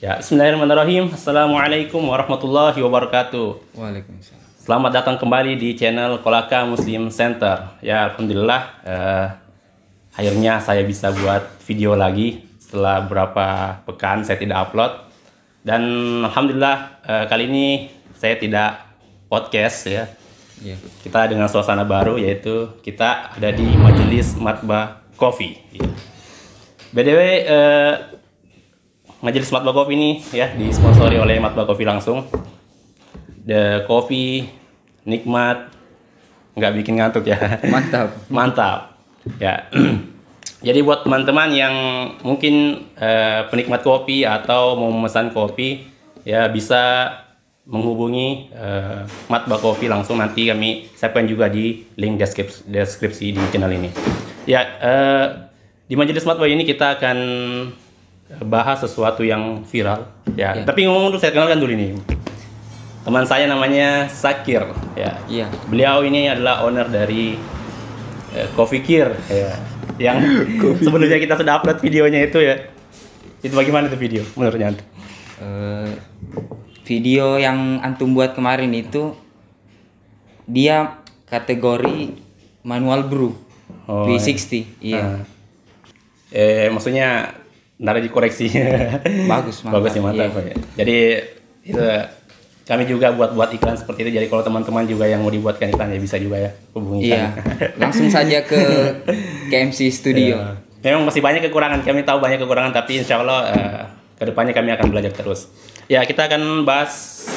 Ya, bismillahirrahmanirrahim. Assalamualaikum warahmatullahi wabarakatuh. Waalaikumsalam. Selamat datang kembali di channel Kolaka Muslim Center. Ya, alhamdulillah akhirnya saya bisa buat video lagi setelah beberapa pekan saya tidak upload. Dan alhamdulillah kali ini saya tidak podcast ya. Iya. Kita dengan suasana baru, yaitu kita ada di Majelis Matbah Coffee. BTW Majelis Matbah Coffee ini ya disponsori oleh Matbah Coffee langsung. The coffee nikmat, nggak bikin ngantuk ya. Mantap ya. Jadi buat teman-teman yang mungkin penikmat kopi atau mau memesan kopi ya, bisa menghubungi Matbah Coffee langsung. Nanti kami siapkan juga di link deskripsi di channel ini ya. Di Majelis Matbah ini kita akan bahas sesuatu yang viral ya. Tapi ngomong dulu, saya kenalkan dulu ini. Teman saya namanya Sakir ya. Iya. Beliau ini adalah owner dari Coffee Kir ya. Yang sebelumnya kita sudah upload videonya itu ya. Itu bagaimana tuh video menurutnya? Video yang antum buat kemarin itu dia kategori manual brew V60. Iya. Maksudnya ntar dikoreksi. Bagus, mantap. Bagus ya, mantap. Iya. Ya. Jadi itu kami juga buat iklan seperti itu. Jadi kalau teman-teman juga yang mau dibuatkan iklan ya bisa juga ya hubungi kami. Langsung saja ke KMC Studio. Memang masih banyak kekurangan, kami tahu banyak kekurangan, tapi insya Allah kedepannya kami akan belajar terus. Ya, kita akan bahas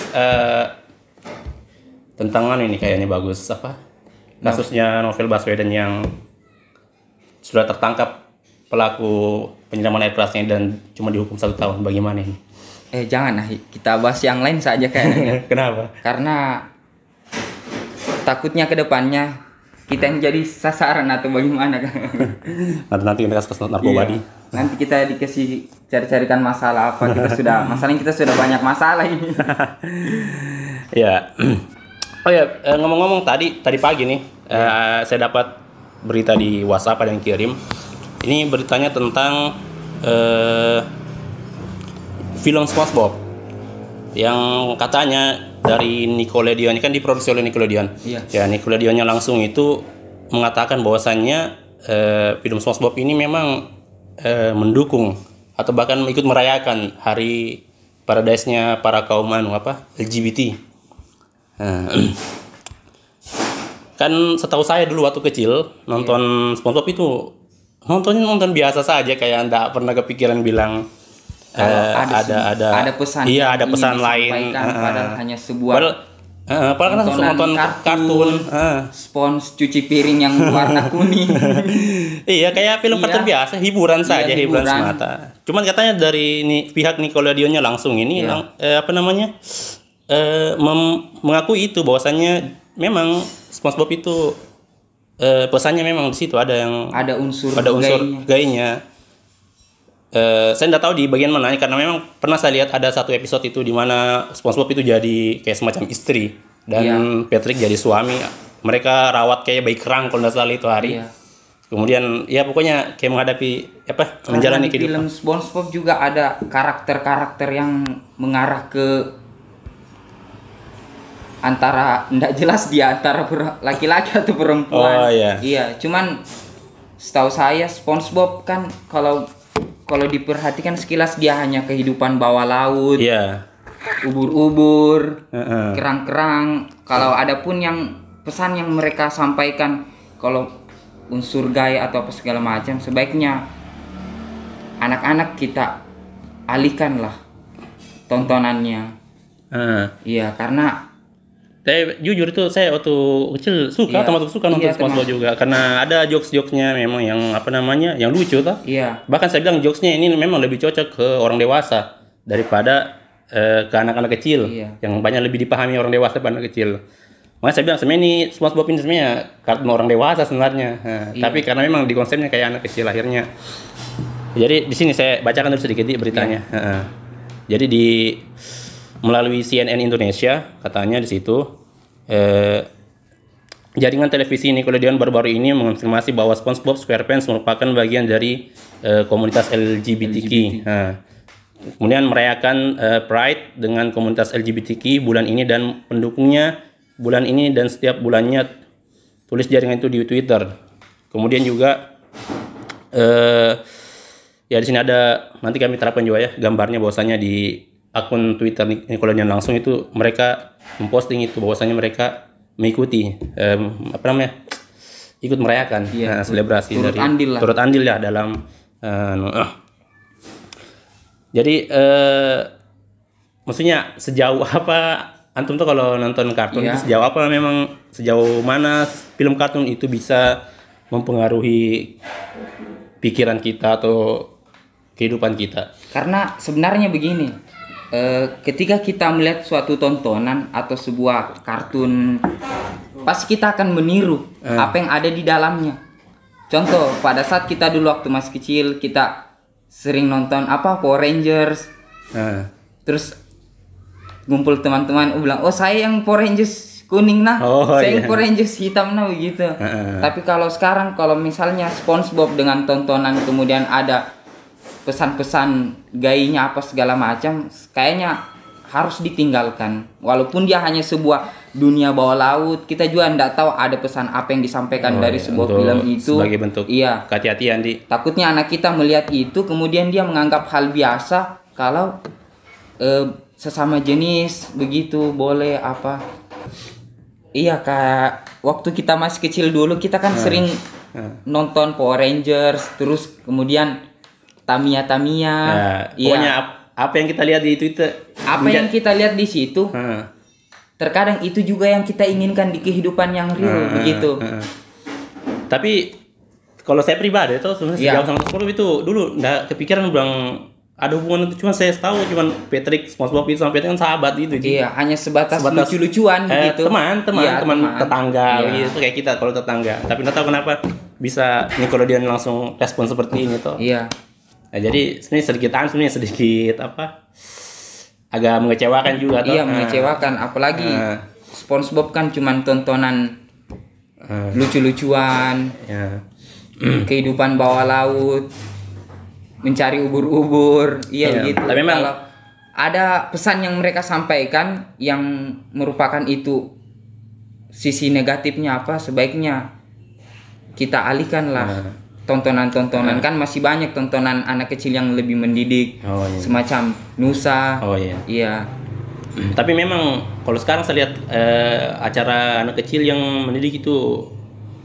tentang ini kayaknya bagus apa? Kasusnya Novel Baswedan yang sudah tertangkap pelaku penyiraman air kerasnya dan cuma dihukum 1 tahun. Bagaimana ini? Jangan, kita bahas yang lain saja kayaknya. Kenapa? Karena takutnya ke depannya kita yang jadi sasaran atau bagaimana kan? Nanti kita kasus narkoba di. Nanti kita dikasih cari-carikan masalah apa, masalahnya kita sudah banyak masalah ini. Ya. Oh ya, ngomong-ngomong tadi pagi nih saya dapat berita di WhatsApp ada yang kirim. Ini beritanya tentang film SpongeBob yang katanya dari Nickelodeon, ini kan diproduksi oleh Nickelodeon. Iya. Ya, Nickelodeonnya langsung itu mengatakan bahwasannya film SpongeBob ini memang mendukung atau bahkan ikut merayakan hari paradise-nya para kaum LGBT. Kan setahu saya dulu waktu kecil nonton SpongeBob itu nonton biasa saja, kayak enggak pernah kepikiran bilang ada pesan. Iya, ada pesan lain. Padahal hanya sebuah padahal kan nonton kartun. Spons cuci piring yang warna kuning. Iya, kayak film kartun biasa, hiburan saja, hiburan semata. Cuman katanya dari pihak Nickelodeonnya langsung ini mengakui itu bahwasannya memang SpongeBob itu pesannya memang di situ ada unsur gayanya. Saya tidak tahu di bagian mana, karena memang pernah saya lihat ada satu episode itu di mana SpongeBob itu jadi kayak semacam istri dan Patrick jadi suami. Mereka rawat kayak bayi kerang kalau tidak salah itu hari. Kemudian ya pokoknya kayak menghadapi menjalani kehidupan. Film SpongeBob juga ada karakter-karakter yang mengarah ke antara tidak jelas dia antara laki-laki atau perempuan. Iya, cuman setahu saya SpongeBob kan kalau diperhatikan sekilas dia hanya kehidupan bawah laut. Ubur-ubur, kerang-kerang. Kalau ada pun yang pesan yang mereka sampaikan, kalau unsur gaya atau apa segala macam, sebaiknya anak-anak kita alihkanlah tontonannya. Iya, karena jujur itu saya waktu kecil termasuk suka nonton SpongeBob juga, karena ada jokes-jokesnya memang yang yang lucu toh. Iya. Bahkan saya bilang jokesnya ini memang lebih cocok ke orang dewasa daripada ke anak-anak kecil, yang banyak lebih dipahami orang dewasa daripada anak kecil. Makanya saya bilang sebenarnya SpongeBob ini sebenarnya kartun orang dewasa sebenarnya. Tapi karena memang di konsepnya kayak anak kecil akhirnya. Jadi di sini saya bacakan dulu sedikit beritanya. Jadi melalui CNN Indonesia katanya di situ. Jaringan televisi Nickelodeon baru-baru ini mengonfirmasi bahwa SpongeBob SquarePants merupakan bagian dari komunitas LGBTQ. Kemudian merayakan Pride dengan komunitas LGBTQ bulan ini dan pendukungnya bulan ini dan setiap bulannya, tulis jaringan itu di Twitter. Kemudian juga ya di sini ada, nanti kami terapkan juga ya gambarnya, bahwasanya di akun Twitter Nikolodian langsung itu mereka memposting itu bahwasanya mereka mengikuti ikut merayakan selebrasi turut dari andil lah. turut andil ya dalam jadi maksudnya sejauh apa antum tuh kalau nonton kartun itu sejauh mana film kartun itu bisa mempengaruhi pikiran kita atau kehidupan kita? Karena sebenarnya begini, ketika kita melihat suatu tontonan atau sebuah kartun, pasti kita akan meniru apa yang ada di dalamnya. Contoh, pada saat kita dulu waktu masih kecil, kita sering nonton Power Rangers. Terus ngumpul teman-teman bilang, oh saya yang Power Rangers kuning nah, saya yang Power Rangers hitam nah, begitu. Tapi kalau sekarang, kalau misalnya SpongeBob dengan tontonan kemudian ada pesan-pesan gayanya apa segala macam, kayaknya harus ditinggalkan. Walaupun dia hanya sebuah dunia bawah laut, kita juga tidak tahu ada pesan apa yang disampaikan dari sebuah film itu. Sebagai bentuk kehati-hatian takutnya anak kita melihat itu kemudian dia menganggap hal biasa kalau sesama jenis begitu boleh apa. Iya, kayak waktu kita masih kecil dulu kita kan sering nonton Power Rangers, terus kemudian Tamiya. Pokoknya apa yang kita lihat di Twitter, yang kita lihat di situ, terkadang itu juga yang kita inginkan di kehidupan yang real begitu. Tapi kalau saya pribadi itu sebenarnya sejauh sama SpongeBob itu dulu nggak kepikiran bilang ada hubungan itu, cuma saya tahu cuma Patrick SpongeBob itu sama Patrick kan sahabat gitu. Iya, hanya sebatas lucu-lucuan begitu. Teman tetangga gitu kayak kita kalau tetangga. Tapi nggak tahu kenapa bisa Nickelodeon langsung respon seperti ini tuh. Iya. Nah, jadi sebenarnya sedikit agak mengecewakan juga. Iya, mengecewakan. Apalagi SpongeBob kan cuma tontonan lucu-lucuan, kehidupan bawah laut, mencari ubur-ubur, gitu. Tapi memang kalau ada pesan yang mereka sampaikan yang merupakan itu sisi negatifnya sebaiknya kita alihkan lah. Tontonan-tontonan kan masih banyak tontonan anak kecil yang lebih mendidik, semacam Nusa. Iya. Tapi memang kalau sekarang saya lihat acara anak kecil yang mendidik itu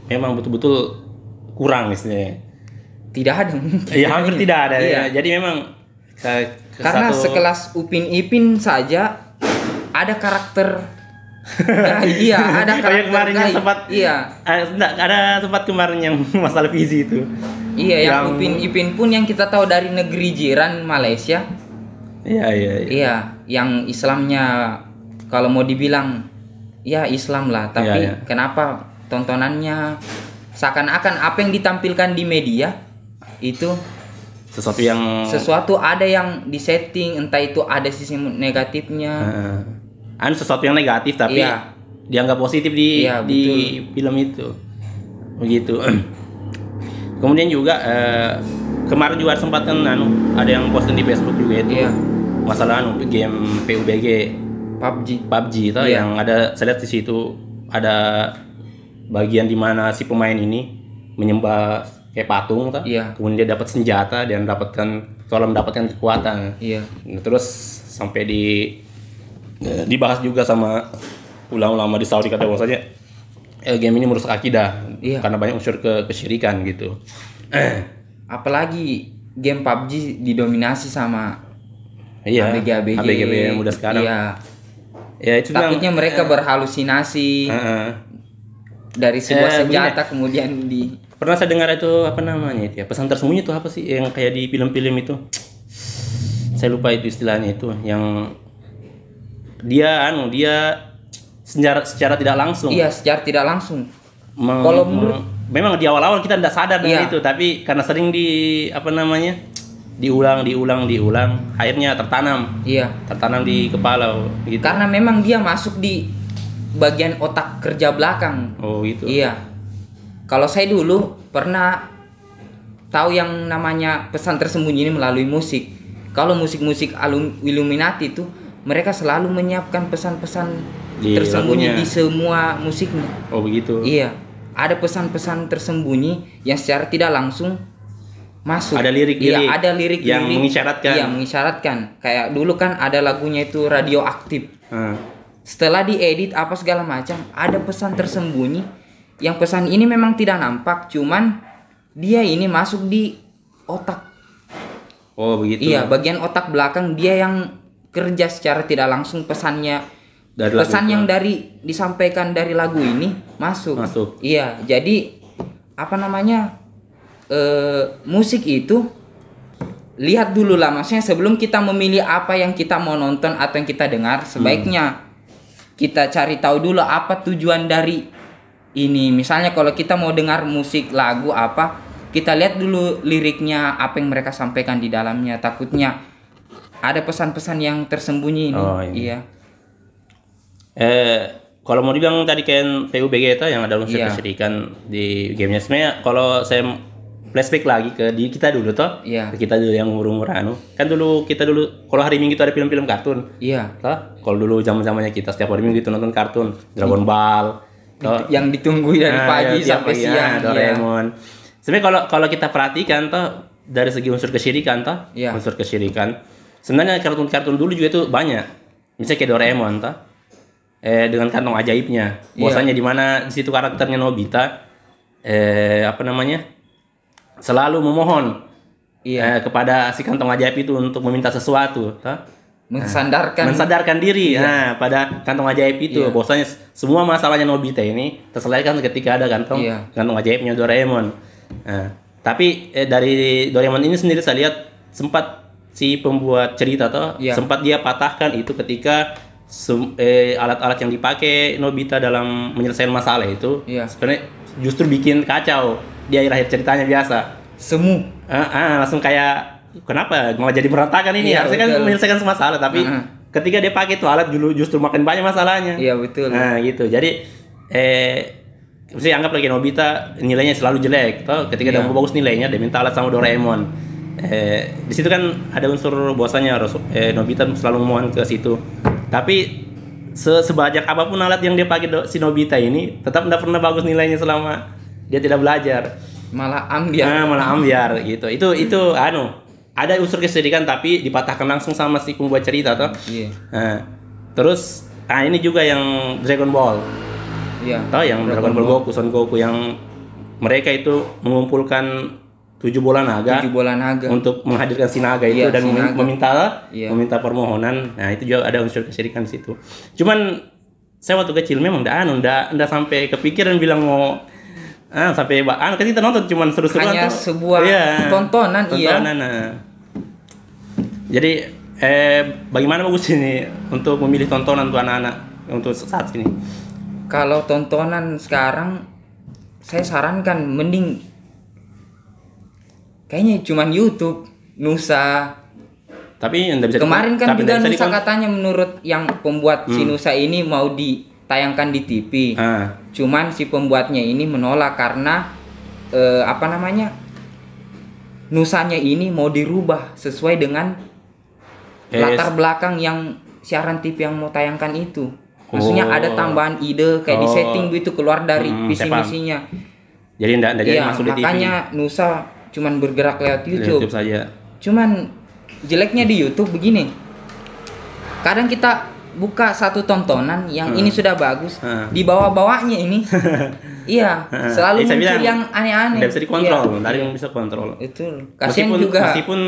memang betul-betul kurang istilahnya. Tidak ada. Iya, hampir tidak ada. Iya. Jadi memang karena sekelas Upin Ipin saja ada karakter. Ada karakter kemarin yang sempat ada sempat kemarin yang masalah visi itu. Iya, yang Upin Ipin pun yang kita tahu dari negeri jiran Malaysia. Iya, yang Islamnya kalau mau dibilang Islam lah, tapi kenapa tontonannya seakan-akan apa yang ditampilkan di media itu sesuatu ada yang disetting, entah itu ada sisi negatifnya. Sesuatu yang negatif tapi dianggap positif di film itu. Begitu. Kemudian juga kemarin juga sempat kan ada yang posting di Facebook juga itu. Masalah game PUBG PUBG itu yang ada, saya lihat di situ ada bagian di mana si pemain ini menyembah kayak patung kemudian dia dapat senjata dan mendapatkan kekuatan. Terus sampai dibahas juga sama ulama-ulama di Saudi, kata bahwasanya game ini merusak akidah karena banyak unsur kesyirikan gitu. Apalagi game PUBG didominasi sama ABG yang muda sekarang. Itu takutnya mereka berhalusinasi dari sebuah senjata kemudian Pernah saya dengar itu pesan tersembunyi itu apa sih yang kayak di film-film itu? Saya lupa itu istilahnya itu, yang dia secara tidak langsung. Iya, secara tidak langsung. Kalau menurut memang di awal-awal kita tidak sadar dengan itu, tapi karena sering diulang, akhirnya tertanam. Tertanam di kepala gitu. Karena memang dia masuk di bagian otak kerja belakang. Oh, gitu. Iya. Kalau saya dulu pernah tahu yang namanya pesan tersembunyi ini melalui musik. Kalau musik-musik Illuminati itu mereka selalu menyiapkan pesan-pesan tersembunyi di semua musiknya. Oh begitu. Iya, ada pesan-pesan tersembunyi yang secara tidak langsung masuk. Ada lirik-lirik. Iya, ada lirik yang mengisyaratkan. Iya, mengisyaratkan. Kayak dulu kan ada lagunya itu Radioaktif. Setelah diedit apa segala macam, ada pesan tersembunyi. Yang pesan ini memang tidak nampak, cuman dia ini masuk di otak. Oh begitu. Iya, bagian otak belakang dia yang kerja secara tidak langsung pesannya. Pesan yang disampaikan dari lagu ini masuk. Iya, jadi apa namanya? Musik itu lihat dulu lah, maksudnya sebelum kita memilih apa yang kita mau nonton atau yang kita dengar, sebaiknya kita cari tahu dulu apa tujuan dari ini. Misalnya kalau kita mau dengar musik lagu apa, kita lihat dulu liriknya, apa yang mereka sampaikan di dalamnya. Takutnya ada pesan-pesan yang tersembunyi ini. Oh, iya. Kalau mau dibilang tadi kan PUBG itu yang ada unsur kesyirikan di gamenya, sebenarnya kalau saya flashback lagi ke di kita dulu toh, kita dulu yang umur anu, kan dulu kita dulu kalau hari Minggu itu ada film-film kartun, toh kalau dulu zaman-zamannya kita setiap hari Minggu itu nonton kartun Dragon Ball, toh, yang ditunggu dari pagi sampai siang, Doraemon. Sebenarnya kalau kita perhatikan toh dari segi unsur kesyirikan toh, unsur kesyirikan, sebenarnya kartun-kartun dulu juga itu banyak, misalnya kayak Doraemon toh, dengan kantong ajaibnya, bahwasanya di mana di situ karakternya Nobita, apa namanya, selalu memohon kepada si kantong ajaib itu untuk meminta sesuatu, toh? Mensadarkan diri pada kantong ajaib itu, bahwasanya semua masalahnya Nobita ini terselesaikan ketika ada kantong ajaibnya Doraemon. Tapi dari Doraemon ini sendiri saya lihat sempat si pembuat cerita toh sempat dia patahkan itu ketika alat-alat yang dipakai Nobita dalam menyelesaikan masalah itu sebenarnya justru bikin kacau di akhir ceritanya biasa. Langsung kayak kenapa malah jadi berantakan ini? Harusnya kan menyelesaikan semua masalah, tapi ketika dia pakai itu alat justru makin banyak masalahnya. Iya betul. Nah gitu. Jadi mesti anggap lagi Nobita nilainya selalu jelek. Toh ketika dia mau bagus nilainya, dia minta alat sama Doraemon. Di situ kan ada unsur bahwasanya Nobita selalu memohon ke situ. Tapi sebanyak apapun alat yang dia pakai si Nobita ini, tetap tidak pernah bagus nilainya selama dia tidak belajar. Malah ambiar gitu. Itu ada unsur kesyirikan tapi dipatahkan langsung sama si pembuat cerita toh. Terus ini juga yang Dragon Ball. Toh yang Dragon Ball Goku, Son Goku yang mereka itu mengumpulkan 7 bola naga untuk menghadirkan si naga itu dan meminta permohonan. Nah, itu juga ada unsur kesyirikan di situ. Cuman saya waktu kecil memang enggak sampai kepikiran bilang mau sampai kan kita nonton cuman seru-seruan hanya sebuah tontonan. Jadi bagaimana bagus ini untuk memilih tontonan untuk anak-anak untuk saat ini? Kalau tontonan sekarang saya sarankan mending kayaknya cuman YouTube, Nusa. Tapi bisa kemarin kan juga Nusa katanya menurut yang pembuat si Nusa ini mau ditayangkan di TV. Cuman si pembuatnya ini menolak karena apa namanya? Nusanya ini mau dirubah sesuai dengan latar belakang yang siaran TV yang mau tayangkan itu. Maksudnya ada tambahan ide kayak di setting gitu keluar dari visi misinya. Jadi enggak jadi masuk di TV. Makanya Nusa cuman bergerak lewat YouTube saja. Cuman jeleknya di YouTube begini. Kadang kita buka satu tontonan yang ini sudah bagus, di bawah-bawahnya ini selalu muncul yang aneh-aneh. Tidak bisa dikontrol, dari yang bisa kontrol. Itu kasihan juga. Meskipun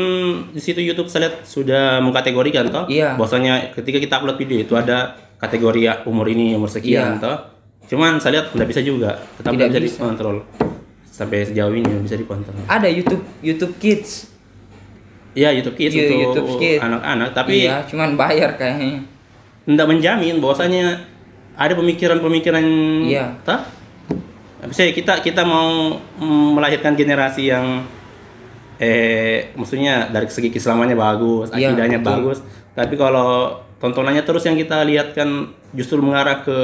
di situ YouTube saya lihat sudah mengkategorikan toh, bahwasanya ketika kita upload video itu ada kategori umur ini, umur sekian toh. Cuman saya lihat tidak bisa juga, tetap tidak bisa dikontrol. Sampai sejauh ini bisa dikontrol. Ada YouTube Kids. Iya, YouTube Kids untuk anak-anak, tapi cuman bayar kayaknya. Tidak menjamin bahwasanya ada pemikiran-pemikiran toh. Misalnya kita mau melahirkan generasi yang maksudnya dari segi keislamannya bagus, akidahnya bagus, tapi kalau tontonannya terus yang kita lihat kan justru mengarah ke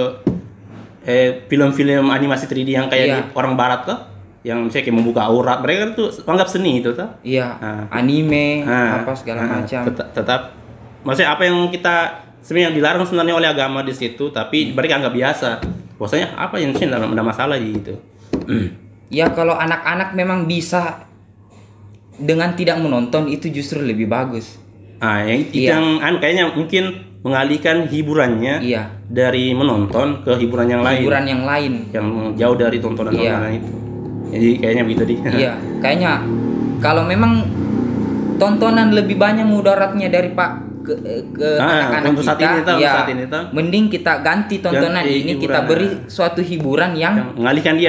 film-film animasi 3D yang kayak di orang barat toh. yang misalnya kayak membuka aurat, mereka kan tuh anggap seni itu tuh. Iya, anime, apa segala macam. Tetap, maksudnya apa yang kita sebenarnya yang dilarang sebenarnya oleh agama di situ, tapi mereka anggap biasa. Bahwasanya apa yang sih ada masalah di itu. Ya kalau anak-anak memang bisa dengan tidak menonton itu justru lebih bagus. Yang kayaknya mungkin mengalihkan hiburannya dari menonton ke hiburan yang lain. Hiburan yang lain yang jauh dari tontonan-tontonan itu. Jadi kayaknya begitu di. Iya, kayaknya kalau memang tontonan lebih banyak mudaratnya dari anak-anak kita, saat ini, mending kita ganti tontonan ini, kita beri suatu hiburan yang mengalihkan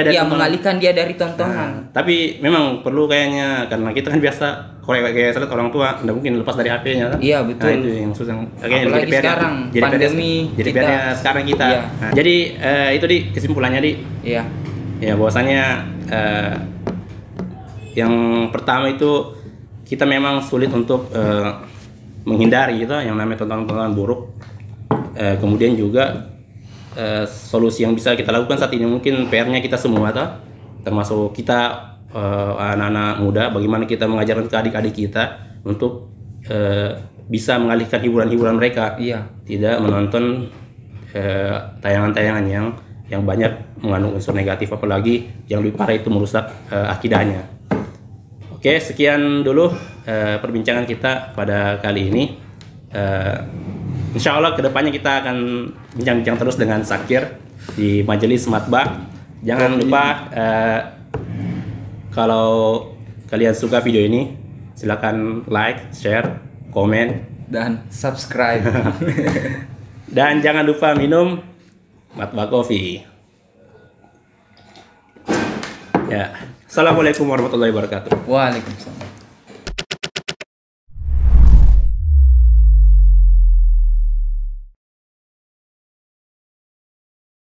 dia dari tontonan. Tapi memang perlu kayaknya, karena kita kan biasa kayak orang tua nggak mungkin lepas dari HP-nya kan? Iya betul. Itu yang susah. Apalagi sekarang pandemi. Jadi sekarang kita. Iya. Jadi itu di kesimpulannya di. Iya. Ya bahwasanya yang pertama itu kita memang sulit untuk menghindari gitu yang namanya tontonan-tontonan buruk. Kemudian juga solusi yang bisa kita lakukan saat ini mungkin PR-nya kita semua termasuk kita anak-anak muda, bagaimana kita mengajarkan ke adik-adik kita untuk bisa mengalihkan hiburan-hiburan mereka. Tidak menonton tayangan-tayangan yang banyak mengandung unsur negatif, apalagi yang lebih parah itu merusak akidahnya. Oke, sekian dulu perbincangan kita pada kali ini. Insya Allah kedepannya kita akan bincang-bincang terus dengan Zakir di Majelis Matbah. Jangan lupa kalau kalian suka video ini, silakan like, share, komen, dan subscribe. Dan jangan lupa minum Matbah Coffee. Ya. Assalamualaikum warahmatullahi wabarakatuh. Waalaikumsalam.